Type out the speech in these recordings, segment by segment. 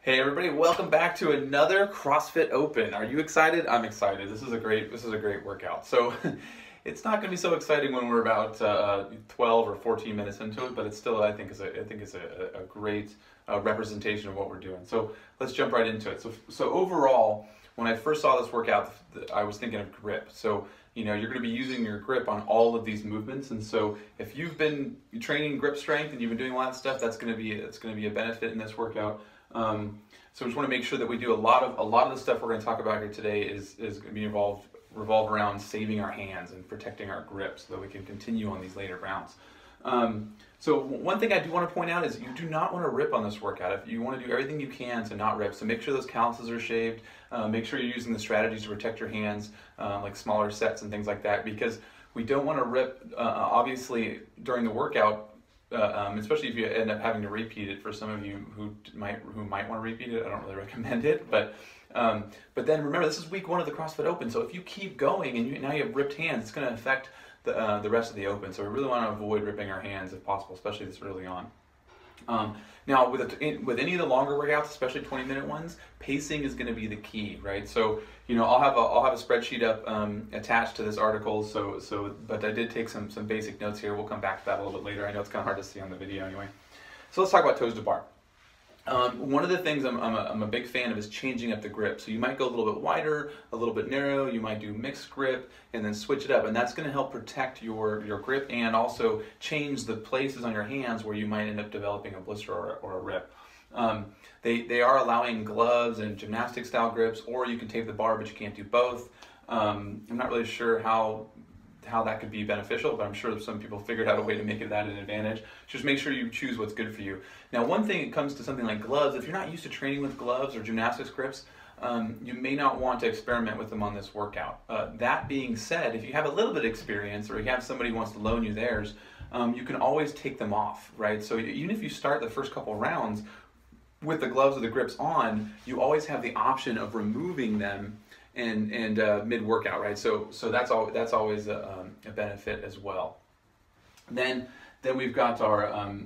Hey everybody, welcome back to another CrossFit Open. Are you excited? I'm excited. This is a great workout. So it's not going to be so exciting when we're about 12 or 14 minutes into it, but it's still I think is a great representation of what we're doing. So let's jump right into it. So overall, when I first saw this workout, I was thinking of grip. So you're going to be using your grip on all of these movements, and so if you've been training grip strength and you've been doing a lot of stuff, that's going to be a benefit in this workout. So we just want to make sure that we do a lot of the stuff we're going to talk about here today is going to be revolve around saving our hands and protecting our grip so that we can continue on these later rounds. So one thing I do want to point out is you do not want to rip on this workout. If you want to do everything you can to not rip, so make sure those calluses are shaved. Make sure you're using the strategies to protect your hands, like smaller sets and things like that, because we don't want to rip, obviously, during the workout. Especially if you end up having to repeat it. For some of you who might want to repeat it, I don't really recommend it. But then remember, this is week 1 of the CrossFit Open. So if you keep going and now you have ripped hands, it's going to affect the rest of the Open. So we really want to avoid ripping our hands if possible, especially this early on. Now with any of the longer workouts, especially 20-minute ones, pacing is going to be the key, right? So I'll have a spreadsheet up attached to this article. But I did take some basic notes here. We'll come back to that a little bit later. I know it's kind of hard to see on the video anyway. So let's talk about toes to bar. One of the things I'm a big fan of is changing up the grip. So you might go a little bit wider, a little bit narrow. You might do mixed grip and then switch it up, and that's going to help protect your grip and also change the places on your hands where you might end up developing a blister or a rip. They are allowing gloves and gymnastic style grips, or you can tape the bar, but you can't do both. I'm not really sure how that could be beneficial, but I'm sure some people figured out a way to make that an advantage. Just make sure you choose what's good for you. Now, one thing it comes to something like gloves, if you're not used to training with gloves or gymnastics grips, you may not want to experiment with them on this workout. That being said, if you have a little bit of experience or you have somebody who wants to loan you theirs, you can always take them off, right? So even if you start the first couple rounds with the gloves or the grips on, you always have the option of removing them and mid-workout, right? So that's always a benefit as well. Then we've got our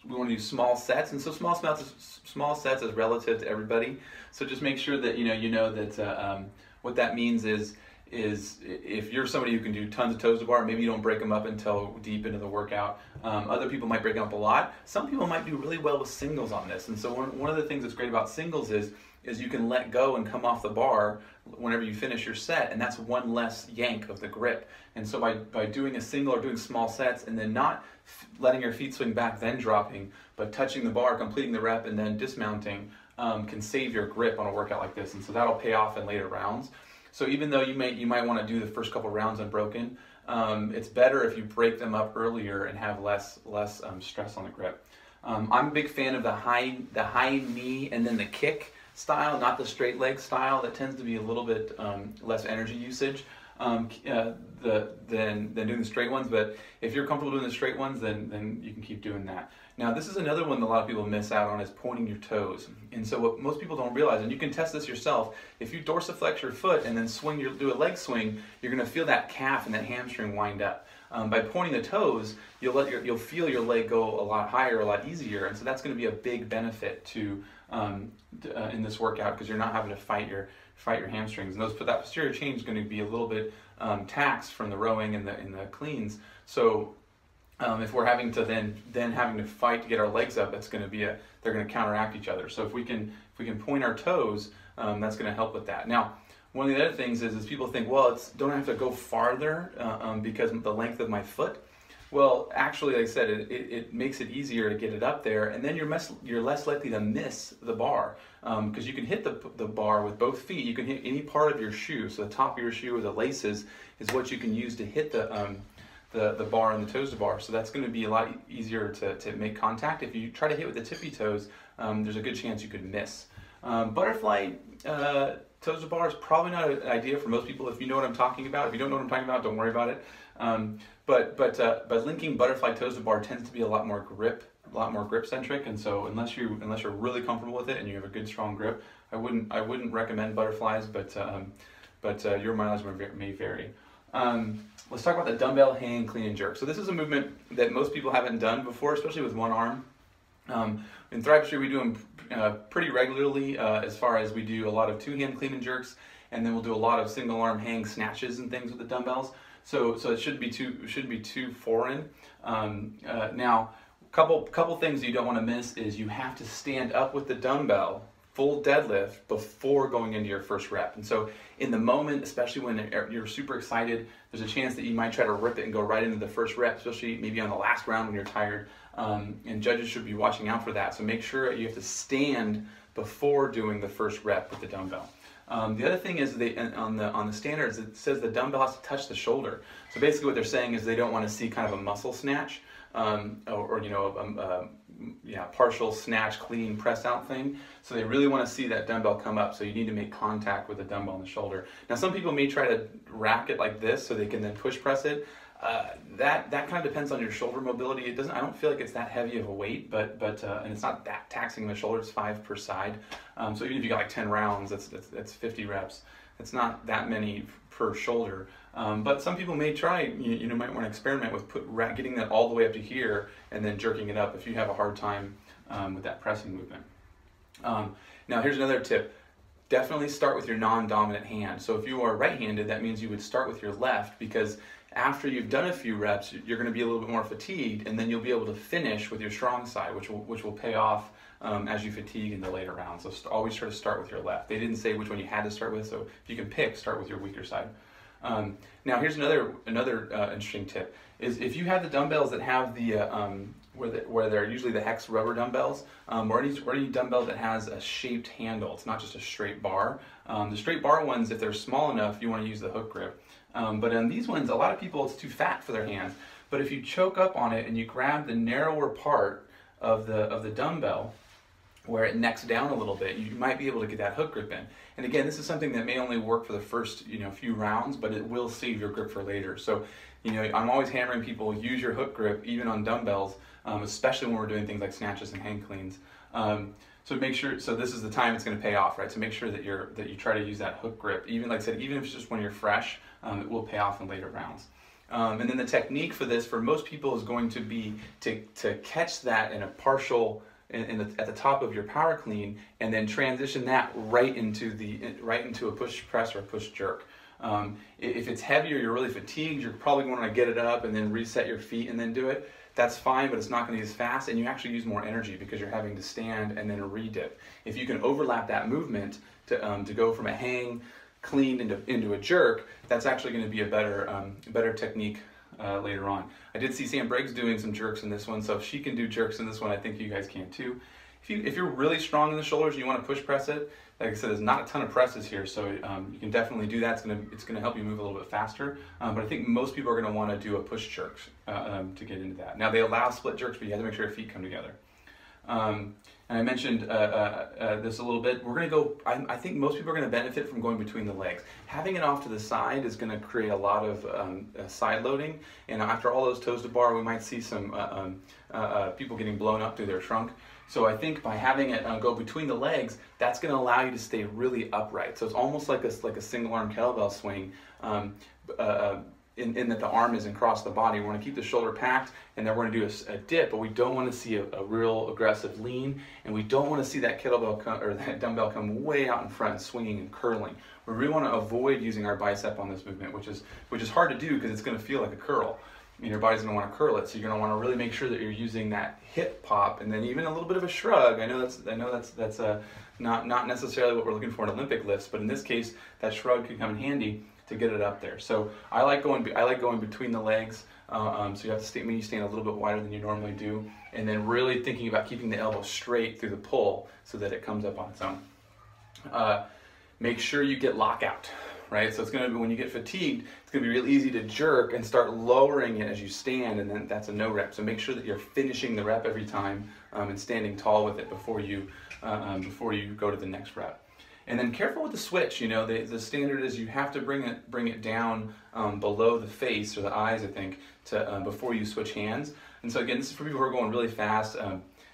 we want to do small sets, and so small sets is relative to everybody. So just make sure that you know that what that means is if you're somebody who can do tons of toes to bar, maybe you don't break them up until deep into the workout. Other people might break them up a lot. Some people might do really well with singles on this, and so one of the things that's great about singles is you can let go and come off the bar whenever you finish your set, and that's one less yank of the grip. And so by doing a single or doing small sets and then not letting your feet swing back then dropping, but touching the bar, completing the rep, and then dismounting can save your grip on a workout like this, and so that'll pay off in later rounds. So even though you might want to do the first couple rounds unbroken, it's better if you break them up earlier and have less stress on the grip. I'm a big fan of the high knee and then the kick style, not the straight leg style. That tends to be a little bit less energy usage than doing the straight ones. But if you're comfortable doing the straight ones, then you can keep doing that. Now, this is another one that a lot of people miss out on, is pointing your toes. And so what most people don't realize, and you can test this yourself, if you dorsiflex your foot and then do a leg swing, you're going to feel that calf and that hamstring wind up. By pointing the toes, you'll feel your leg go a lot higher, a lot easier, and so that's going to be a big benefit to in this workout, because you're not having to fight your hamstrings. And that posterior chain is going to be a little bit taxed from the rowing and the cleans. So if we're having to then having to fight to get our legs up, they're going to counteract each other. So if we can point our toes, that's going to help with that. Now, one of the other things is people think, well, don't I have to go farther because of the length of my foot? Well, actually, like I said, it makes it easier to get it up there, and then you're less likely to miss the bar, because you can hit the bar with both feet. You can hit any part of your shoe, so the top of your shoe or the laces is what you can use to hit the bar and the toes to bar. So that's going to be a lot easier to make contact. If you try to hit with the tippy toes, there's a good chance you could miss. Butterfly toes to bar is probably not an idea for most people if you know what I'm talking about. If you don't know what I'm talking about, don't worry about it. But linking butterfly toes to bar tends to be a lot more grip centric, and so unless you're really comfortable with it and you have a good strong grip, I wouldn't recommend butterflies, but your mileage may vary. Let's talk about the dumbbell hang clean and jerk. So this is a movement that most people haven't done before, especially with one arm. In Thrivestry, we do them pretty regularly as far as we do a lot of two-hand clean and jerks, and then we'll do a lot of single arm hang snatches and things with the dumbbells. So it shouldn't be too foreign. Now, couple things you don't want to miss is you have to stand up with the dumbbell full deadlift before going into your first rep. And so in the moment, especially when you're super excited, there's a chance that you might try to rip it and go right into the first rep, especially maybe on the last round when you're tired. And judges should be watching out for that. So make sure you have to stand before doing the first rep with the dumbbell. The other thing is on the standards, it says the dumbbell has to touch the shoulder. So basically what they're saying is they don't want to see kind of a muscle snatch partial snatch, clean, press out thing. So they really want to see that dumbbell come up. So you need to make contact with the dumbbell on the shoulder. Now some people may try to rack it like this so they can then push press it. That kind of depends on your shoulder mobility. I don't feel like it's that heavy of a weight, but and it's not that taxing the shoulder. It's 5 per side. So even if you got like 10 rounds, that's 50 reps. It's not that many per shoulder. But some people may try, you might want to experiment with getting that all the way up to here and then jerking it up if you have a hard time with that pressing movement. Now here's another tip. Definitely start with your non-dominant hand. So if you are right-handed, that means you would start with your left, because after you've done a few reps, you're going to be a little bit more fatigued, and then you'll be able to finish with your strong side, which will pay off as you fatigue in the later rounds. So always try to start with your left. They didn't say which one you had to start with, so if you can pick, start with your weaker side. Now here's another interesting tip, is if you have the dumbbells that have the where they're usually the hex rubber dumbbells, or any dumbbell that has a shaped handle. It's not just a straight bar. The straight bar ones, if they're small enough, you want to use the hook grip. But on these ones, a lot of people, it's too fat for their hands. But if you choke up on it and you grab the narrower part of the dumbbell, where it necks down a little bit, you might be able to get that hook grip in. And again, this is something that may only work for the first few rounds, but it will save your grip for later. So I'm always hammering people, use your hook grip even on dumbbells, especially when we're doing things like snatches and hang cleans. So make sure, so this is the time it's going to pay off, right? So make sure that you try to use that hook grip. Even like I said, even if it's just when you're fresh, it will pay off in later rounds. And then the technique for this, for most people, is going to be to catch that in a partial at the top of your power clean, and then transition that right into a push press or a push jerk. If it's heavier, you're really fatigued, you're probably going to want to get it up and then reset your feet and then do it. That's fine, but it's not going to be as fast, and you actually use more energy because you're having to stand and then re-dip. If you can overlap that movement to go from a hang clean into a jerk, that's actually going to be a better technique later on. I did see Sam Briggs doing some jerks in this one, so if she can do jerks in this one, I think you guys can too. If you're really strong in the shoulders and you want to push press it, like I said, there's not a ton of presses here, so you can definitely do that. It's gonna help you move a little bit faster. But I think most people are gonna want to do a push jerks to get into that. Now they allow split jerks, but you have to make sure your feet come together. And I mentioned this a little bit. We're going to go, I think most people are going to benefit from going between the legs. Having it off to the side is going to create a lot of side loading. And after all those toes to bar, we might see some people getting blown up through their trunk. So I think by having it go between the legs, that's going to allow you to stay really upright. So it's almost like a single arm kettlebell swing. In that the arm isn't across the body. We want to keep the shoulder packed, and then we're going to do a dip, but we don't want to see a real aggressive lean, and we don't want to see that that dumbbell come way out in front, swinging and curling. We really want to avoid using our bicep on this movement, which is hard to do because it's going to feel like a curl. Your body's going to want to curl it, so you're going to want to really make sure that you're using that hip pop, and then even a little bit of a shrug. I know that's not necessarily what we're looking for in Olympic lifts, but in this case, that shrug can come in handy to get it up there. So I like going between the legs. So you have to stand a little bit wider than you normally do, and then really thinking about keeping the elbow straight through the pull so that it comes up on its own. Make sure you get lockout, right? So it's going to be, when you get fatigued, it's going to be real easy to jerk and start lowering it as you stand, and then that's a no rep. So make sure that you're finishing the rep every time and standing tall with it before you go to the next rep. And then careful with the switch. The standard is you have to bring it down below the face or the eyes, I think, before you switch hands. And so again, this is for people who are going really fast.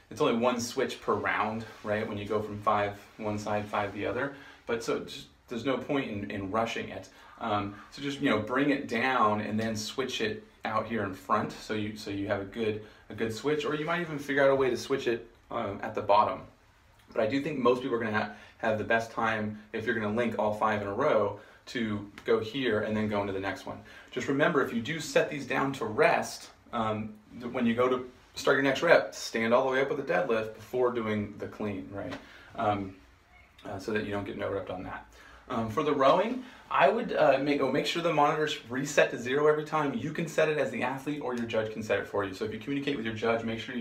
It's only one switch per round, right? When you go from 5 one side, 5 the other. But so there's no point in rushing it. So just bring it down and then switch it out here in front. So you have a good switch, or you might even figure out a way to switch it at the bottom. But I do think most people are going to have the best time if you're going to link all 5 in a row to go here and then go into the next one. Just remember, if you do set these down to rest, when you go to start your next rep, stand all the way up with the deadlift before doing the clean, right? So that you don't get no repped on that. For the rowing, I would make sure the monitors reset to 0 every time. You can set it as the athlete, or your judge can set it for you. So if you communicate with your judge, make sure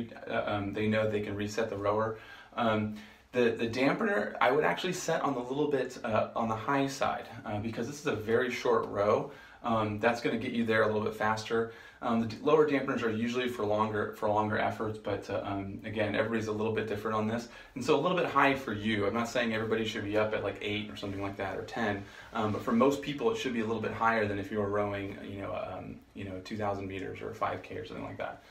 they know they can reset the rower. The dampener, I would actually set on the little bit on the high side because this is a very short row. That's going to get you there a little bit faster. The lower dampeners are usually for longer efforts, but again, everybody's a little bit different on this, and so a little bit high for you. I'm not saying everybody should be up at like 8 or something like that, or 10, but for most people, it should be a little bit higher than if you were rowing, 2,000 meters or a 5K or something like that.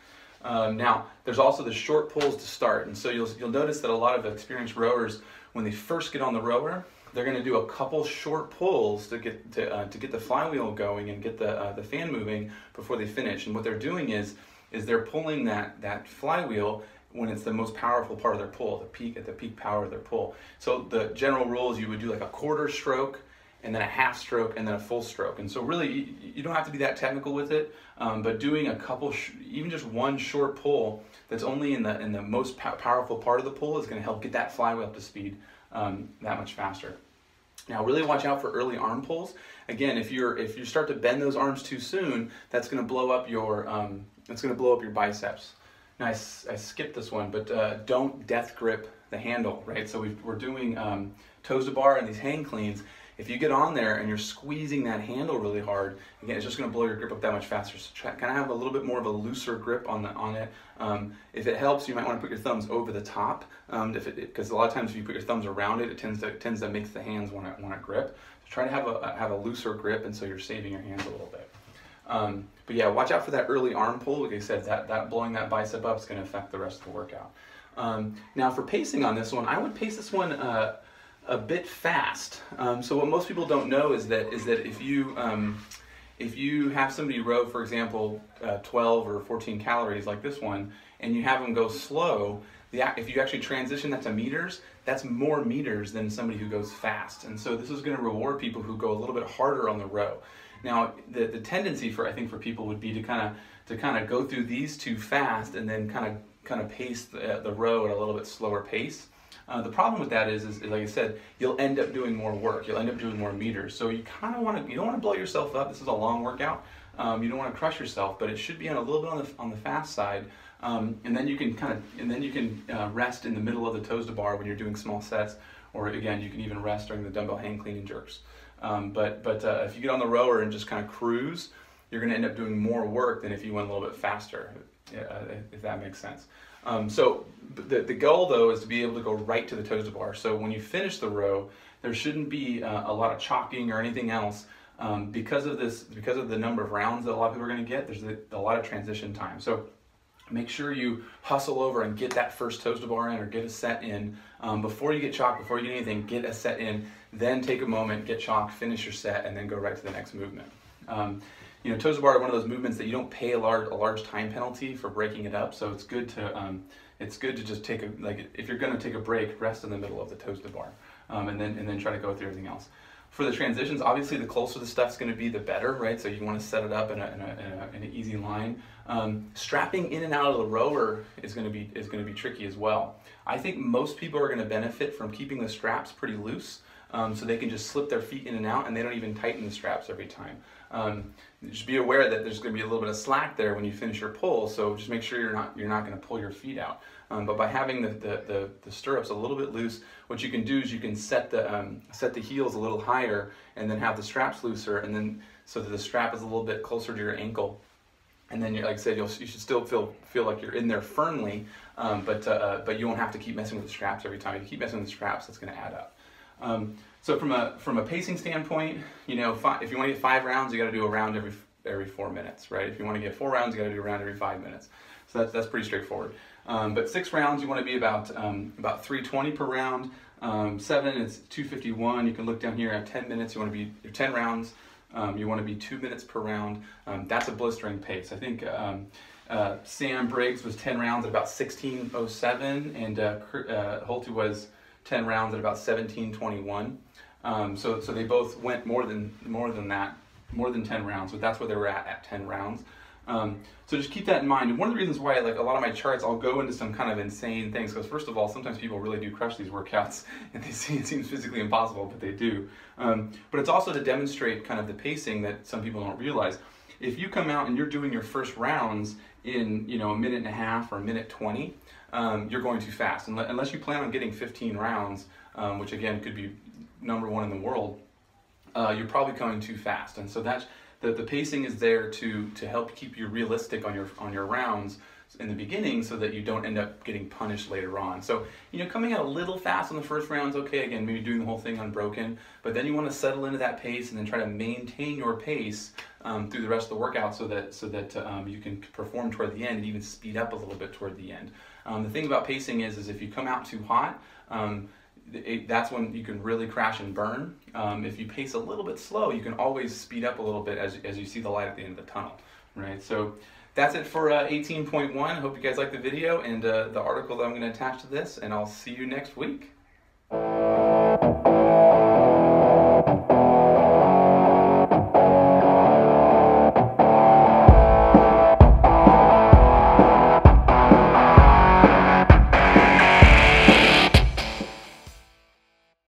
Now, there's also the short pulls to start, and so you'll notice that a lot of experienced rowers, when they first get on the rower, they're going to do a couple short pulls to get the flywheel going and get the fan moving before they finish. And what they're doing is they're pulling that flywheel when it's the most powerful part of their pull, at the peak power of their pull. So the general rule is you would do like a quarter stroke, and then a half stroke, and then a full stroke. And so really, you don't have to be that technical with it, but doing a couple, even just one short pull that's only in the most powerful part of the pull is going to help get that flywheel up to speed that much faster. Now, really watch out for early arm pulls. Again, if you start to bend those arms too soon, that's going to blow up your biceps. Now, I skipped this one, but don't death grip the handle, right? So we're doing toes to bar and these hang cleans. If you get on there and you're squeezing that handle really hard, again, it's just going to blow your grip up that much faster. So kind of have a little bit more of a looser grip on it. If it helps, you might want to put your thumbs over the top, because a lot of times if you put your thumbs around it, it tends to make the hands want to grip. So try to have a looser grip, and so you're saving your hands a little bit. But yeah, watch out for that early arm pull. Like I said, that blowing that bicep up is going to affect the rest of the workout. Now for pacing on this one, I would pace this one a bit fast. So what most people don't know is that if you have somebody row, for example, 12 or 14 calories like this one, and you have them go slow, if you actually transition that to meters, that's more meters than somebody who goes fast. And so this is going to reward people who go a little bit harder on the row. Now, the tendency I think for people would be to kind of go through these too fast and then kind of pace the row at a little bit slower pace. The problem with that is like I said, you'll end up doing more work. You'll end up doing more meters. So you don't want to blow yourself up. This is a long workout. You don't want to crush yourself, but it should be on a little bit on the fast side. And then you can rest in the middle of the toes to bar when you're doing small sets, or again, you can even rest during the dumbbell hang clean and jerks. But if you get on the rower and just kind of cruise, you're going to end up doing more work than if you went a little bit faster, if that makes sense. So the goal though is to be able to go right to the toes to bar. So when you finish the row, there shouldn't be a lot of chalking or anything else because of the number of rounds that a lot of people are going to get. There's a lot of transition time. So make sure you hustle over and get that first toes to bar in, or get a set in before you get chalk. Before you get anything, get a set in. Then take a moment, get chalk, finish your set, and then go right to the next movement. Toes to bar are one of those movements that you don't pay a large time penalty for breaking it up. So it's good to just take if you're going to take a break, rest in the middle of the toes to bar, and then try to go through everything else. For the transitions, obviously the closer the stuff's going to be, the better, right? So you want to set it up in an easy line. Strapping in and out of the rower is going to be tricky as well. I think most people are going to benefit from keeping the straps pretty loose, so they can just slip their feet in and out, and they don't even tighten the straps every time. Just be aware that there's going to be a little bit of slack there when you finish your pull, so just make sure you're not going to pull your feet out. But by having the stirrups a little bit loose, what you can do is you can set the heels a little higher, and then have the straps looser, and then so that the strap is a little bit closer to your ankle. And then, like I said, you should still feel like you're in there firmly, but you won't have to keep messing with the straps every time. If you keep messing with the straps, that's going to add up. So from a pacing standpoint, if you want to get 5 rounds, you got to do a round every 4 minutes, right? If you want to get 4 rounds, you got to do a round every 5 minutes. So that's pretty straightforward. But 6 rounds, you want to be about 320 per round. 7 is 251. You can look down here at 10 minutes. You want to be 10 rounds. You want to be 2 minutes per round. That's a blistering pace. I think Sam Briggs was 10 rounds at about 16:07, and Holty was 10 rounds at about 17:21. So they both went more than that, more than 10 rounds. So that's where they were at 10 rounds. So just keep that in mind. And one of the reasons why, like, a lot of my charts, I'll go into some kind of insane things, because first of all, sometimes people really do crush these workouts, and it seems physically impossible, but they do. But it's also to demonstrate kind of the pacing that some people don't realize. If you come out and you're doing your first rounds in, you know, a minute and a half or a minute 20, you're going too fast. Unless you plan on getting 15 rounds, which again could be #1 in the world, you're probably going too fast. And so that's the pacing is there to help keep you realistic on your rounds in the beginning, so that you don't end up getting punished later on. So, you know, coming out a little fast on the first round's okay. Again, maybe doing the whole thing unbroken, but then you want to settle into that pace and then try to maintain your pace through the rest of the workout, so that you can perform toward the end and even speed up a little bit toward the end. The thing about pacing is if you come out too hot, that's when you can really crash and burn. If you pace a little bit slow, you can always speed up a little bit as you see the light at the end of the tunnel, right? So that's it for 18.1. I hope you guys liked the video and the article that I'm going to attach to this, and I'll see you next week.